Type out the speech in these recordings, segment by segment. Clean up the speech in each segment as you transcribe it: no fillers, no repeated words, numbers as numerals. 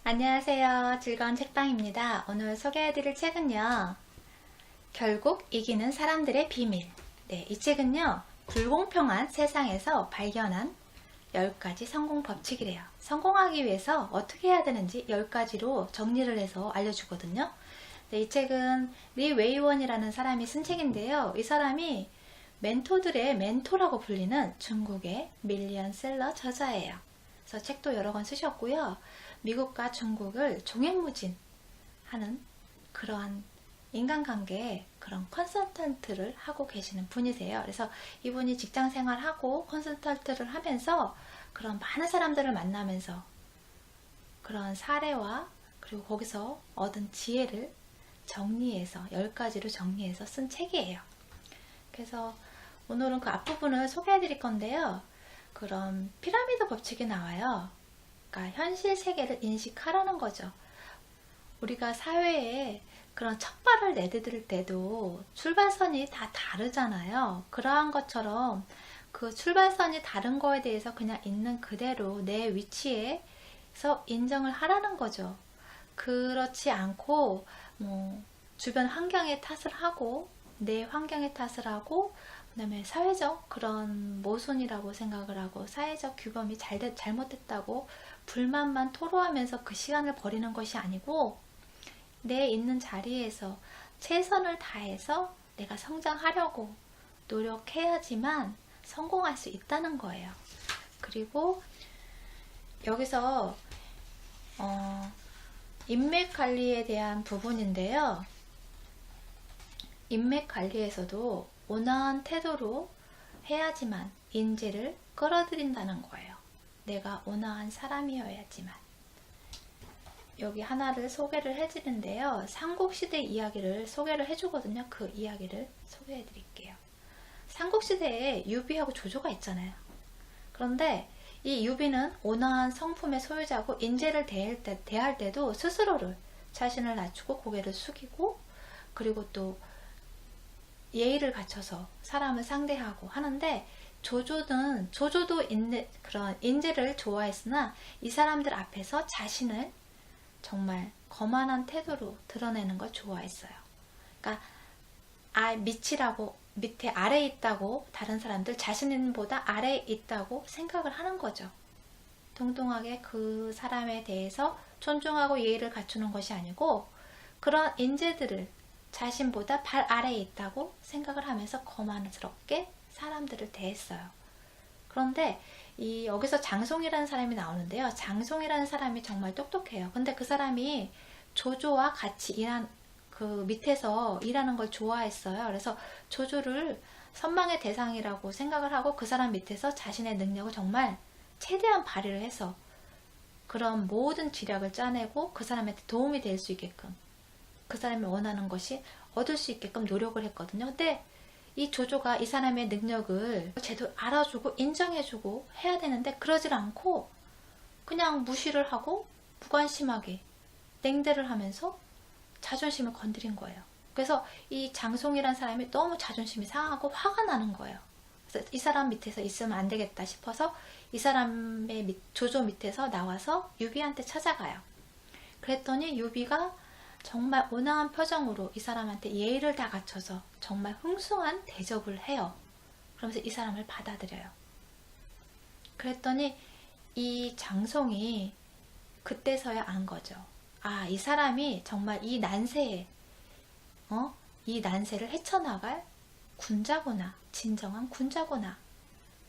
안녕하세요. 즐거운 책방입니다. 오늘 소개해드릴 책은요. 결국 이기는 사람들의 비밀. 네, 이 책은요. 불공평한 세상에서 발견한 10가지 성공 법칙이래요. 성공하기 위해서 어떻게 해야 되는지 10가지로 정리를 해서 알려주거든요. 네, 이 책은 리 웨이원이라는 사람이 쓴 책인데요. 이 사람이 멘토들의 멘토라고 불리는 중국의 밀리언셀러 저자예요. 그래서 책도 여러 권 쓰셨고요. 미국과 중국을 종횡무진하는 그러한 인간관계에 그런 컨설턴트를 하고 계시는 분이세요. 그래서 이분이 직장생활하고 컨설턴트를 하면서 그런 많은 사람들을 만나면서 그런 사례와 그리고 거기서 얻은 지혜를 정리해서 10가지로 정리해서 쓴 책이에요. 그래서 오늘은 그 앞부분을 소개해 드릴 건데요. 그런 피라미드 법칙이 나와요. 그러니까 현실 세계를 인식하라는 거죠. 우리가 사회에 그런 첫 발을 내디딜 때도 출발선이 다 다르잖아요. 그러한 것처럼 그 출발선이 다른 거에 대해서 그냥 있는 그대로 내 위치에서 인정을 하라는 거죠. 그렇지 않고 주변 환경에 탓을 하고 내 환경에 탓을 하고 그 다음에 사회적 그런 모순이라고 생각을 하고 사회적 규범이 잘못됐다고 불만만 토로하면서 그 시간을 버리는 것이 아니고 내 있는 자리에서 최선을 다해서 내가 성장하려고 노력해야지만 성공할 수 있다는 거예요. 그리고 여기서 인맥 관리에 대한 부분인데요. 인맥 관리에서도 온화한 태도로 해야지만 인재를 끌어들인다는 거예요. 내가 온화한 사람이어야지만. 여기 하나를 소개를 해드리는데요. 삼국시대 이야기를 소개를 해주거든요. 그 이야기를 소개해 드릴게요. 삼국시대에 유비하고 조조가 있잖아요. 그런데 이 유비는 온화한 성품의 소유자고 인재를 대할 때도 스스로를 자신을 낮추고 고개를 숙이고 그리고 또 예의를 갖춰서 사람을 상대하고 하는데 조조도 그런 인재를 좋아했으나 이 사람들 앞에서 자신을 정말 거만한 태도로 드러내는 걸 좋아했어요. 그러니까 밑에 아래에 있다고 다른 사람들 자신보다 아래에 있다고 생각을 하는 거죠. 동등하게 그 사람에 대해서 존중하고 예의를 갖추는 것이 아니고 그런 인재들을 자신보다 발 아래에 있다고 생각을 하면서 거만스럽게 사람들을 대했어요. 그런데 여기서 장송이라는 사람이 나오는데요. 장송이라는 사람이 정말 똑똑해요. 근데 그 사람이 조조와 같이 그 밑에서 일하는 걸 좋아했어요. 그래서 조조를 선망의 대상이라고 생각을 하고 그 사람 밑에서 자신의 능력을 정말 최대한 발휘를 해서 그런 모든 지략을 짜내고 그 사람한테 도움이 될 수 있게끔 그 사람이 원하는 것이 얻을 수 있게끔 노력을 했거든요. 근데 이 조조가 이 사람의 능력을 제대로 알아주고 인정해주고 해야 되는데 그러질 않고 그냥 무시를 하고 무관심하게 냉대를 하면서 자존심을 건드린 거예요. 그래서 이 장송이란 사람이 너무 자존심이 상하고 화가 나는 거예요. 그래서 이 사람 밑에서 있으면 안 되겠다 싶어서 이 사람의 조조 밑에서 나와서 유비한테 찾아가요. 그랬더니 유비가 정말 온화한 표정으로 이 사람한테 예의를 다 갖춰서 정말 숭숭한 대접을 해요. 그러면서 이 사람을 받아들여요. 그랬더니 이 장송이 그때서야 안 거죠. 이 사람이 정말 이 난세를 헤쳐나갈 군자구나. 진정한 군자구나.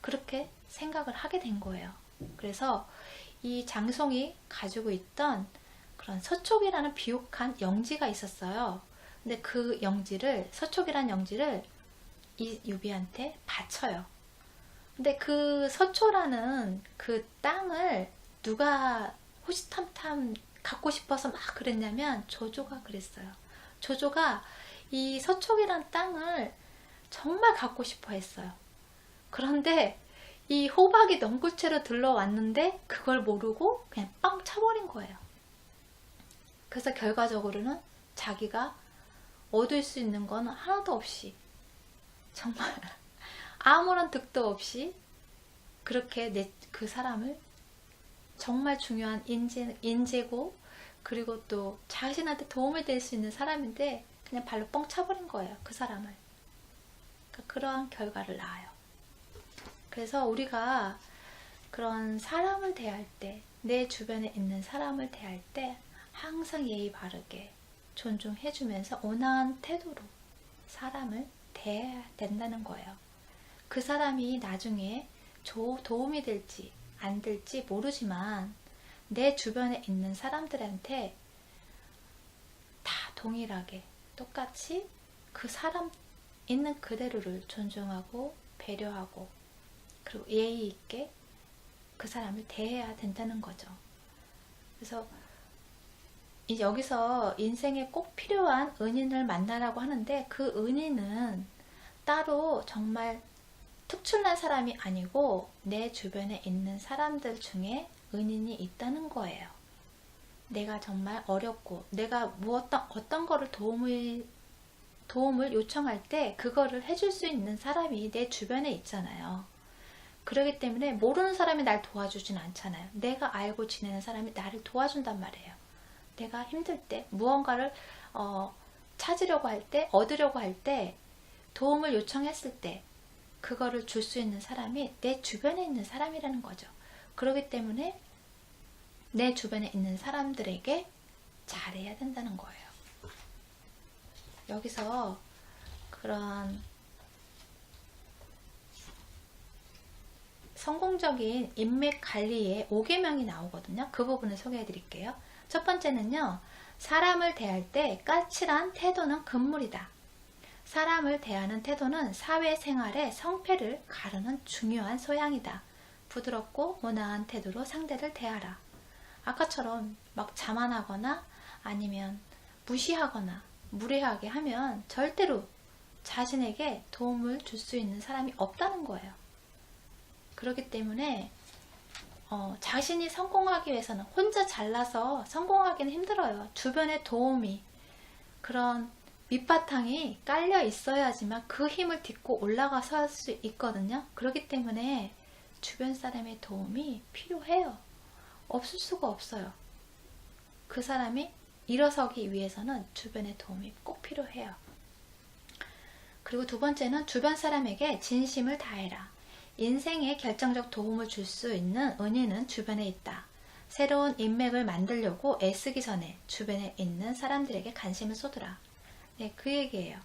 그렇게 생각을 하게 된 거예요. 그래서 이 장송이 가지고 있던 그런 서촉이라는 비옥한 영지가 있었어요. 근데 그 서촉이라는 영지를 이 유비한테 바쳐요. 근데 그 서초라는 그 땅을 누가 호시탐탐 갖고 싶어서 막 그랬냐면 조조가 그랬어요. 조조가 이 서촉이라는 땅을 정말 갖고 싶어 했어요. 그런데 이 호박이 넝쿨채로 들러왔는데 그걸 모르고 그냥 빵 쳐버린 거예요. 그래서 결과적으로는 자기가 얻을 수 있는 건 하나도 없이 정말 아무런 득도 없이 그렇게 그 사람을 정말 중요한 인재고, 그리고 또 자신한테 도움이 될 수 있는 사람인데 그냥 발로 뻥 차버린 거예요, 그 사람을. 그러니까 그러한 결과를 낳아요. 그래서 우리가 그런 사람을 대할 때, 내 주변에 있는 사람을 대할 때 항상 예의 바르게 존중해주면서 온화한 태도로 사람을 대해야 된다는 거예요. 그 사람이 나중에 도움이 될지 안 될지 모르지만 내 주변에 있는 사람들한테 다 동일하게 똑같이 그 사람 있는 그대로를 존중하고 배려하고 그리고 예의 있게 그 사람을 대해야 된다는 거죠. 그래서 여기서 인생에 꼭 필요한 은인을 만나라고 하는데, 그 은인은 따로 정말 특출난 사람이 아니고 내 주변에 있는 사람들 중에 은인이 있다는 거예요. 내가 정말 어렵고 내가 어떤 거를 도움을 요청할 때 그거를 해줄 수 있는 사람이 내 주변에 있잖아요. 그렇기 때문에 모르는 사람이 날 도와주진 않잖아요. 내가 알고 지내는 사람이 나를 도와준단 말이에요. 내가 힘들 때 무언가를 찾으려고 할 때, 얻으려고 할 때, 도움을 요청했을 때 그거를 줄 수 있는 사람이 내 주변에 있는 사람이라는 거죠. 그렇기 때문에 내 주변에 있는 사람들에게 잘해야 된다는 거예요. 여기서 그런 성공적인 인맥 관리의 5계명이 나오거든요. 그 부분을 소개해 드릴게요. 첫 번째는요, 사람을 대할 때 까칠한 태도는 금물이다. 사람을 대하는 태도는 사회생활의 성패를 가르는 중요한 소양이다. 부드럽고 온화한 태도로 상대를 대하라. 아까처럼 막 자만하거나 아니면 무시하거나 무례하게 하면 절대로 자신에게 도움을 줄 수 있는 사람이 없다는 거예요. 그렇기 때문에 자신이 성공하기 위해서는 혼자 잘나서 성공하기는 힘들어요. 주변의 도움이, 그런 밑바탕이 깔려 있어야지만 그 힘을 딛고 올라가서 할 수 있거든요. 그렇기 때문에 주변 사람의 도움이 필요해요. 없을 수가 없어요. 그 사람이 일어서기 위해서는 주변의 도움이 꼭 필요해요. 그리고 두 번째는 주변 사람에게 진심을 다해라. 인생에 결정적 도움을 줄 수 있는 은인은 주변에 있다. 새로운 인맥을 만들려고 애쓰기 전에 주변에 있는 사람들에게 관심을 쏟으라. 네, 그 얘기예요.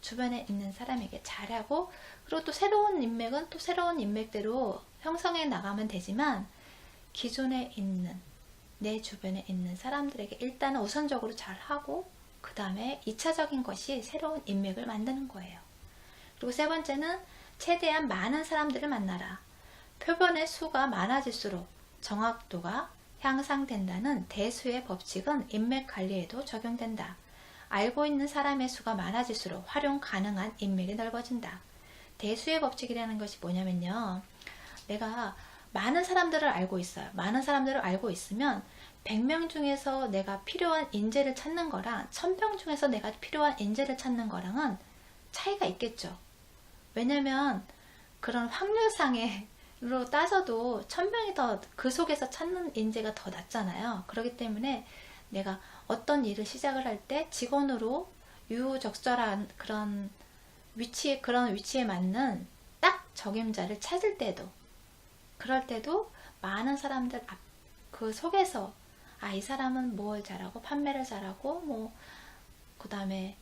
주변에 있는 사람에게 잘하고, 그리고 또 새로운 인맥은 또 새로운 인맥대로 형성해 나가면 되지만, 기존에 있는 내 주변에 있는 사람들에게 일단은 우선적으로 잘하고, 그 다음에 2차적인 것이 새로운 인맥을 만드는 거예요. 그리고 세 번째는 최대한 많은 사람들을 만나라. 표본의 수가 많아질수록 정확도가 향상된다는 대수의 법칙은 인맥 관리에도 적용된다. 알고 있는 사람의 수가 많아질수록 활용 가능한 인맥이 넓어진다. 대수의 법칙이라는 것이 뭐냐면요, 내가 많은 사람들을 알고 있어요. 많은 사람들을 알고 있으면 100명 중에서 내가 필요한 인재를 찾는 거랑 1000명 중에서 내가 필요한 인재를 찾는 거랑은 차이가 있겠죠. 왜냐면 그런 확률상으로 따져도 1000명이 더 그 속에서 찾는 인재가 더 낫잖아요. 그렇기 때문에 내가 어떤 일을 시작을 할 때 직원으로 유적절한 그런 위치에 맞는 딱 적임자를 찾을 때도, 그럴 때도 많은 사람들 그 속에서 이 사람은 뭘 잘하고 판매를 잘하고 그 다음에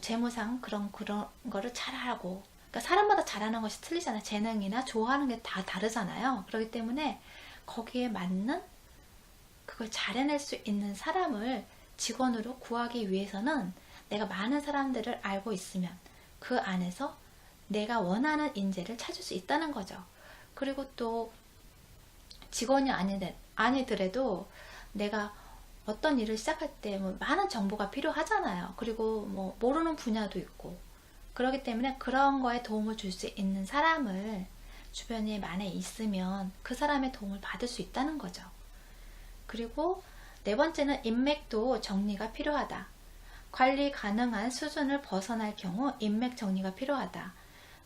재무상 그런 거를 잘하고, 그러니까 사람마다 잘하는 것이 틀리잖아요. 재능이나 좋아하는 게 다 다르잖아요. 그렇기 때문에 거기에 맞는 그걸 잘해낼 수 있는 사람을 직원으로 구하기 위해서는 내가 많은 사람들을 알고 있으면 그 안에서 내가 원하는 인재를 찾을 수 있다는 거죠. 그리고 또 직원이 아니더라도 내가 어떤 일을 시작할 때 많은 정보가 필요하잖아요. 그리고 모르는 분야도 있고, 그렇기 때문에 그런 거에 도움을 줄 수 있는 사람을 주변에 많이 있으면 그 사람의 도움을 받을 수 있다는 거죠. 그리고 네 번째는 인맥도 정리가 필요하다. 관리 가능한 수준을 벗어날 경우 인맥 정리가 필요하다.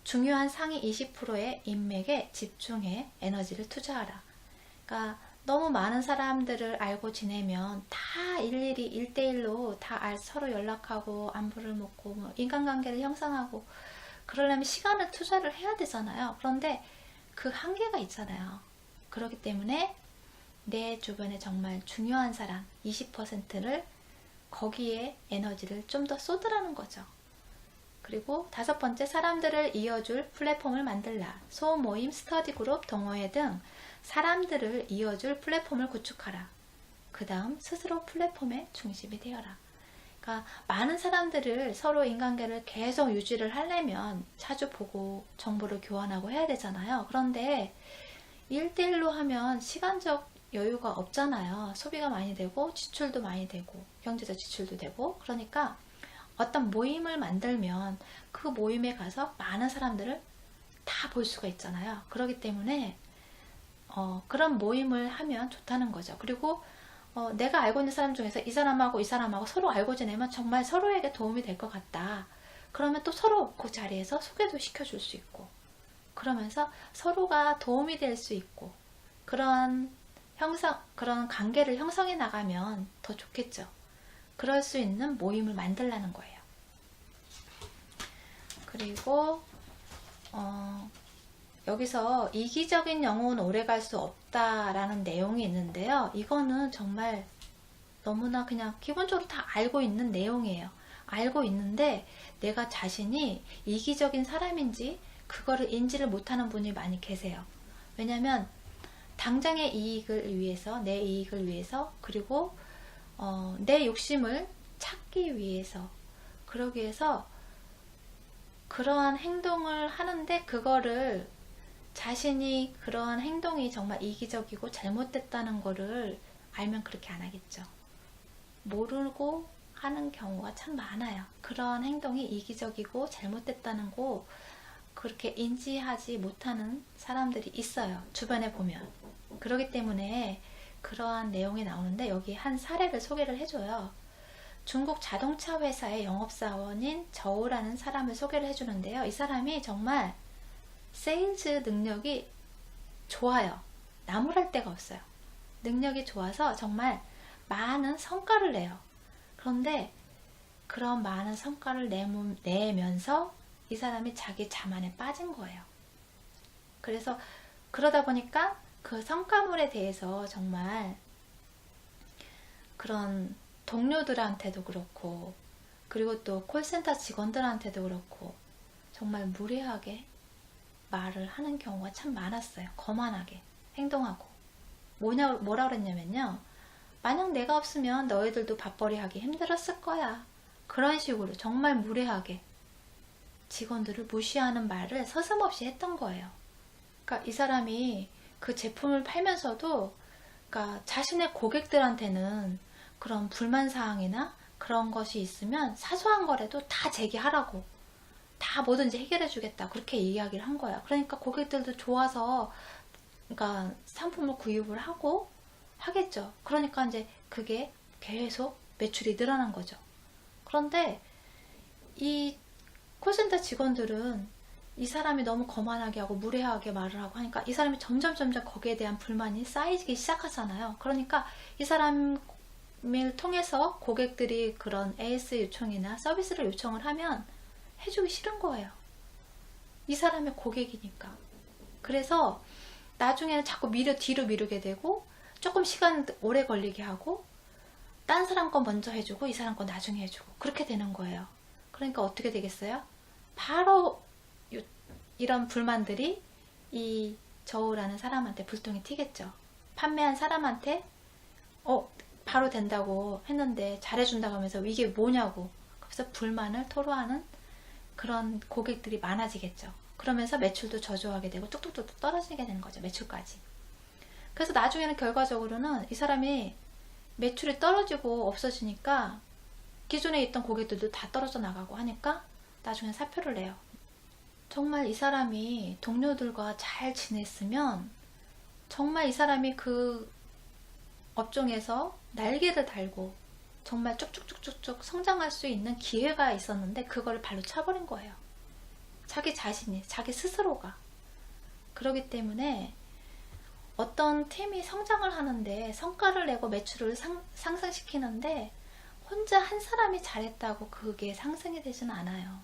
중요한 상위 20%의 인맥에 집중해 에너지를 투자하라. 그러니까 너무 많은 사람들을 알고 지내면 다 일일이 1대1로 다 서로 연락하고 안부를 묻고 뭐 인간관계를 형성하고 그러려면 시간을 투자를 해야 되잖아요. 그런데 그 한계가 있잖아요. 그렇기 때문에 내 주변에 정말 중요한 사람 20%를 거기에 에너지를 좀 더 쏟으라는 거죠. 그리고 5번째, 사람들을 이어줄 플랫폼을 만들라. 소모임, 스터디 그룹, 동호회 등 사람들을 이어줄 플랫폼을 구축하라. 그 다음 스스로 플랫폼의 중심이 되어라. 그러니까 많은 사람들을 서로 인간관계를 계속 유지를 하려면 자주 보고 정보를 교환하고 해야 되잖아요. 그런데 1대1로 하면 시간적 여유가 없잖아요. 소비가 많이 되고 지출도 많이 되고 경제적 지출도 되고, 그러니까 어떤 모임을 만들면 그 모임에 가서 많은 사람들을 다 볼 수가 있잖아요. 그렇기 때문에 그런 모임을 하면 좋다는 거죠. 그리고 내가 알고 있는 사람 중에서 이 사람하고 이 사람하고 서로 알고 지내면 정말 서로에게 도움이 될 것 같다. 그러면 또 서로 그 자리에서 소개도 시켜줄 수 있고, 그러면서 서로가 도움이 될 수 있고, 그런 관계를 형성해 나가면 더 좋겠죠. 그럴 수 있는 모임을 만들라는 거예요. 그리고 여기서 이기적인 영웅은 오래갈 수 없다라는 내용이 있는데요. 이거는 정말 너무나 그냥 기본적으로 다 알고 있는 내용이에요. 알고 있는데 내가 자신이 이기적인 사람인지 그거를 인지를 못하는 분이 많이 계세요. 왜냐면 당장의 이익을 위해서, 내 이익을 위해서, 그리고 내 욕심을 찾기 위해서, 그러기 위해서 그러한 행동을 하는데, 그거를 자신이 그러한 행동이 정말 이기적이고 잘못됐다는 거를 알면 그렇게 안 하겠죠. 모르고 하는 경우가 참 많아요. 그러한 행동이 이기적이고 잘못됐다는 거 그렇게 인지하지 못하는 사람들이 있어요. 주변에 보면. 그렇기 때문에 그러한 내용이 나오는데, 여기 한 사례를 소개를 해줘요. 중국 자동차 회사의 영업사원인 저우라는 사람을 소개를 해주는데요. 이 사람이 정말 세일즈 능력이 좋아요. 나무랄 데가 없어요. 능력이 좋아서 정말 많은 성과를 내요. 그런데 그런 많은 성과를 내면서 이 사람이 자기 자만에 빠진 거예요. 그래서 그러다 보니까 그 성과물에 대해서 정말 그런 동료들한테도 그렇고, 그리고 또 콜센터 직원들한테도 그렇고 정말 무례하게 말을 하는 경우가 참 많았어요. 거만하게 행동하고. 뭐라 그랬냐면요, 만약 내가 없으면 너희들도 밥벌이 하기 힘들었을 거야. 그런 식으로 정말 무례하게 직원들을 무시하는 말을 서슴없이 했던 거예요. 그러니까 이 사람이 그 제품을 팔면서도, 그러니까 자신의 고객들한테는 그런 불만사항이나 그런 것이 있으면 사소한 거라도 다 제기하라고, 다 뭐든지 해결해 주겠다, 그렇게 이야기를 한 거야. 그러니까 고객들도 좋아서 그러니까 상품을 구입을 하고 하겠죠. 그러니까 이제 그게 계속 매출이 늘어난 거죠. 그런데 이 콜센터 직원들은 이 사람이 너무 거만하게 하고 무례하게 말을 하고 하니까 이 사람이 점점 거기에 대한 불만이 쌓이기 시작하잖아요. 그러니까 이 사람을 통해서 고객들이 그런 AS 요청이나 서비스를 요청을 하면 해주기 싫은 거예요. 이 사람의 고객이니까. 그래서 나중에는 자꾸 뒤로 미루게 되고, 조금 시간 오래 걸리게 하고, 딴 사람 거 먼저 해주고 이 사람 거 나중에 해주고, 그렇게 되는 거예요. 그러니까 어떻게 되겠어요? 바로 이런 불만들이 이 저우라는 사람한테 불똥이 튀겠죠. 판매한 사람한테 바로 된다고 했는데 잘해준다고 하면서 이게 뭐냐고, 그래서 불만을 토로하는 그런 고객들이 많아지겠죠. 그러면서 매출도 저조하게 되고 뚝뚝뚝 떨어지게 되는 거죠. 매출까지. 그래서 나중에는 결과적으로는 이 사람이 매출이 떨어지고 없어지니까 기존에 있던 고객들도 다 떨어져 나가고 하니까 나중에 사표를 내요. 정말 이 사람이 동료들과 잘 지냈으면 정말 이 사람이 그 업종에서 날개를 달고 정말 쭉쭉쭉쭉쭉 성장할 수 있는 기회가 있었는데 그걸 발로 차버린 거예요. 자기 자신이, 자기 스스로가. 그렇기 때문에 어떤 팀이 성장을 하는데 성과를 내고 매출을 상승시키는데 혼자 한 사람이 잘했다고 그게 상승이 되지는 않아요.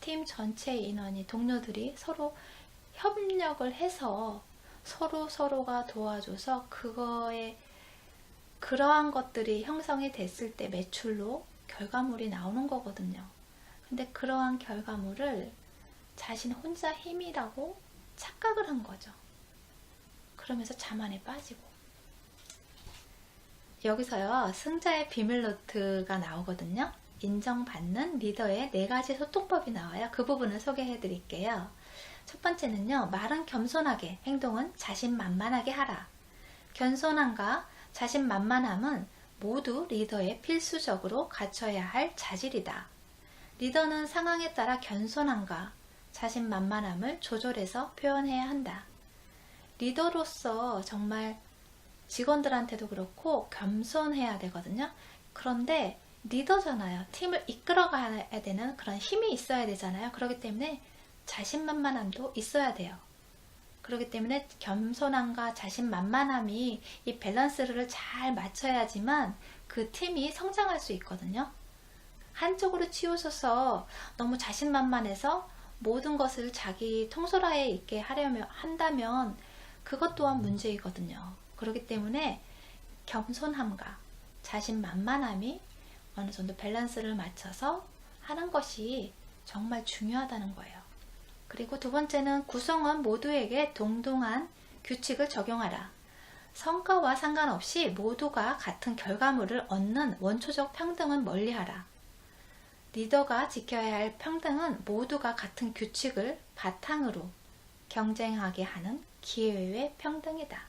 팀 전체 인원이 동료들이 서로 협력을 해서 서로가 도와줘서 그거에 그러한 것들이 형성이 됐을 때 매출로 결과물이 나오는 거거든요. 근데 그러한 결과물을 자신 혼자 힘이라고 착각을 한 거죠. 그러면서 자만에 빠지고. 여기서요, 승자의 비밀 노트가 나오거든요. 인정받는 리더의 4가지 소통법이 나와요. 그 부분을 소개해 드릴게요. 첫 번째는요, 말은 겸손하게, 행동은 자신만만하게 하라. 겸손함과 자신만만함은 모두 리더의 필수적으로 갖춰야 할 자질이다. 리더는 상황에 따라 겸손함과 자신만만함을 조절해서 표현해야 한다. 리더로서 정말 직원들한테도 그렇고 겸손해야 되거든요. 그런데 리더잖아요. 팀을 이끌어가야 되는 그런 힘이 있어야 되잖아요. 그렇기 때문에 자신만만함도 있어야 돼요. 그렇기 때문에 겸손함과 자신만만함이 이 밸런스를 잘 맞춰야지만 그 팀이 성장할 수 있거든요. 한쪽으로 치우쳐서 너무 자신만만해서 모든 것을 자기 통솔하에 있게 하려면 한다면 그것 또한 문제이거든요. 그렇기 때문에 겸손함과 자신만만함이 어느 정도 밸런스를 맞춰서 하는 것이 정말 중요하다는 거예요. 그리고 두 번째는 구성원 모두에게 동등한 규칙을 적용하라. 성과와 상관없이 모두가 같은 결과물을 얻는 원초적 평등은 멀리하라. 리더가 지켜야 할 평등은 모두가 같은 규칙을 바탕으로 경쟁하게 하는 기회의 평등이다.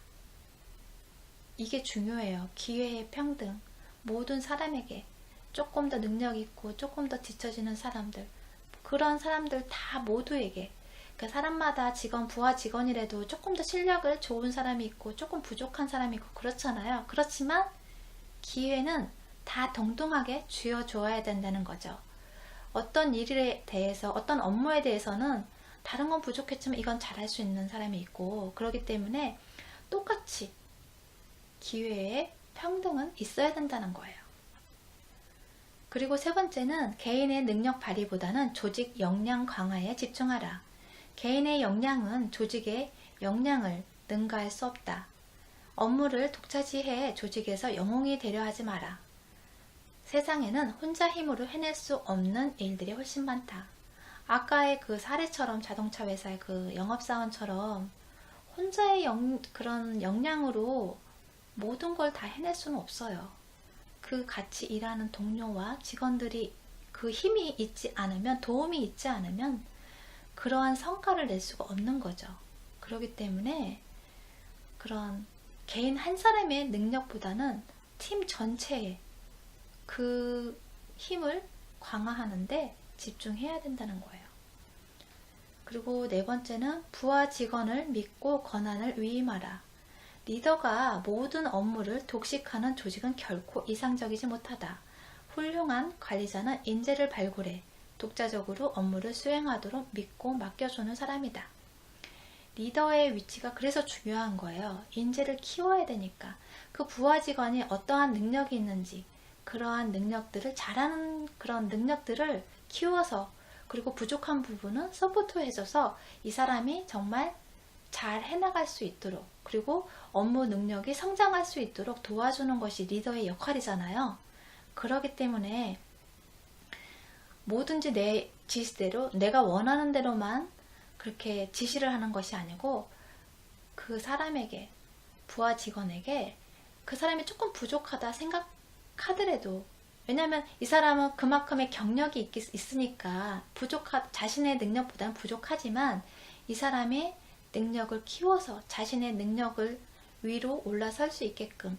이게 중요해요. 기회의 평등. 모든 사람에게 조금 더 능력 있고 조금 더 뒤처지는 사람들, 그런 사람들 다 모두에게, 그 사람마다 부하 직원이라도 조금 더 실력을 좋은 사람이 있고 조금 부족한 사람이 있고 그렇잖아요. 그렇지만 기회는 다 동등하게 쥐어줘야 된다는 거죠. 어떤 일에 대해서, 어떤 업무에 대해서는 다른 건 부족했지만 이건 잘할 수 있는 사람이 있고, 그렇기 때문에 똑같이 기회의 평등은 있어야 된다는 거예요. 그리고 세 번째는 개인의 능력 발휘보다는 조직 역량 강화에 집중하라. 개인의 역량은 조직의 역량을 능가할 수 없다. 업무를 독차지해 조직에서 영웅이 되려 하지 마라. 세상에는 혼자 힘으로 해낼 수 없는 일들이 훨씬 많다. 아까의 그 사례처럼, 자동차 회사의 그 영업사원처럼 혼자의 그런 역량으로 모든 걸 다 해낼 수는 없어요. 그 같이 일하는 동료와 직원들이 그 힘이 있지 않으면, 도움이 있지 않으면 그러한 성과를 낼 수가 없는 거죠. 그렇기 때문에 그런 개인 한 사람의 능력보다는 팀 전체의 그 힘을 강화하는데 집중해야 된다는 거예요. 그리고 네 번째는 부하 직원을 믿고 권한을 위임하라. 리더가 모든 업무를 독식하는 조직은 결코 이상적이지 못하다. 훌륭한 관리자는 인재를 발굴해 독자적으로 업무를 수행하도록 믿고 맡겨주는 사람이다. 리더의 위치가 그래서 중요한 거예요. 인재를 키워야 되니까. 그 부하 직원이 어떠한 능력이 있는지, 그러한 능력들을, 잘하는 그런 능력들을 키워서, 그리고 부족한 부분은 서포트 해줘서 이 사람이 정말 잘 해나갈 수 있도록, 그리고 업무 능력이 성장할 수 있도록 도와주는 것이 리더의 역할이잖아요. 그렇기 때문에 뭐든지 내 지시대로, 내가 원하는 대로만 그렇게 지시를 하는 것이 아니고, 그 사람에게, 부하 직원에게 그 사람이 조금 부족하다 생각하더라도, 왜냐하면 이 사람은 그만큼의 경력이 있으니까 자신의 능력보다는 부족하지만 이 사람의 능력을 키워서 자신의 능력을 위로 올라설 수 있게끔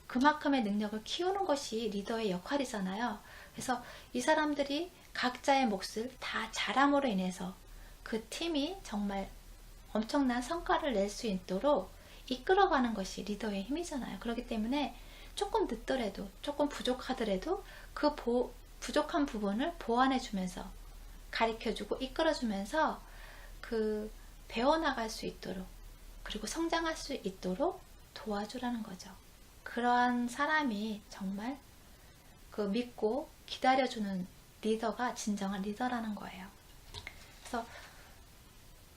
그만큼의 능력을 키우는 것이 리더의 역할이잖아요. 그래서 이 사람들이 각자의 몫을 다 잘함으로 인해서 그 팀이 정말 엄청난 성과를 낼 수 있도록 이끌어가는 것이 리더의 힘이잖아요. 그렇기 때문에 조금 늦더라도, 조금 부족하더라도 그 부족한 부분을 보완해주면서, 가르쳐주고 이끌어주면서 그 배워나갈 수 있도록 그리고 성장할 수 있도록 도와주라는 거죠. 그러한 사람이 정말 그 믿고 기다려주는 리더가 진정한 리더라는 거예요. 그래서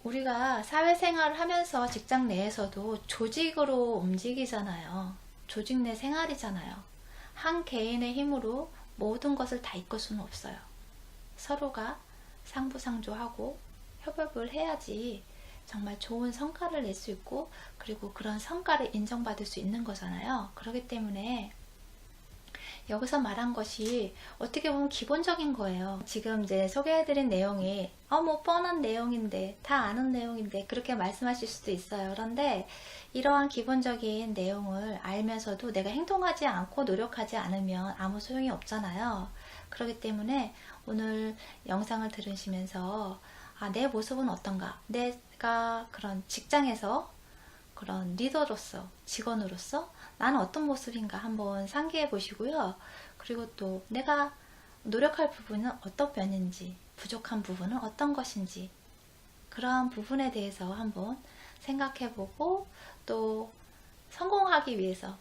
우리가 사회생활을 하면서 직장 내에서도 조직으로 움직이잖아요. 조직 내 생활이잖아요. 한 개인의 힘으로 모든 것을 다 이끌 수는 없어요. 서로가 상부상조하고 협업을 해야지 정말 좋은 성과를 낼 수 있고, 그리고 그런 성과를 인정받을 수 있는 거잖아요. 그렇기 때문에 여기서 말한 것이 어떻게 보면 기본적인 거예요. 지금 이제 소개해드린 내용이 뭐 뻔한 내용인데, 다 아는 내용인데 그렇게 말씀하실 수도 있어요. 그런데 이러한 기본적인 내용을 알면서도 내가 행동하지 않고 노력하지 않으면 아무 소용이 없잖아요. 그렇기 때문에 오늘 영상을 들으시면서 내 모습은 어떤가, 내가 그런 직장에서 그런 리더로서, 직원으로서 나는 어떤 모습인가 한번 상기해 보시고요. 그리고 또 내가 노력할 부분은 어떤 면인지, 부족한 부분은 어떤 것인지, 그러한 부분에 대해서 한번 생각해 보고, 또 성공하기 위해서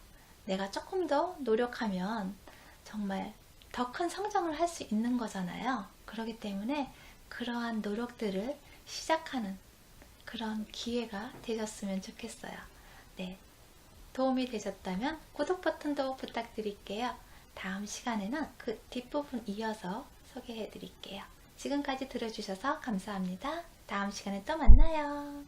내가 조금 더 노력하면 정말 더 큰 성장을 할 수 있는 거잖아요. 그렇기 때문에 그러한 노력들을 시작하는 그런 기회가 되셨으면 좋겠어요. 네, 도움이 되셨다면 구독 버튼도 부탁드릴게요. 다음 시간에는 그 뒷부분 이어서 소개해 드릴게요. 지금까지 들어주셔서 감사합니다. 다음 시간에 또 만나요.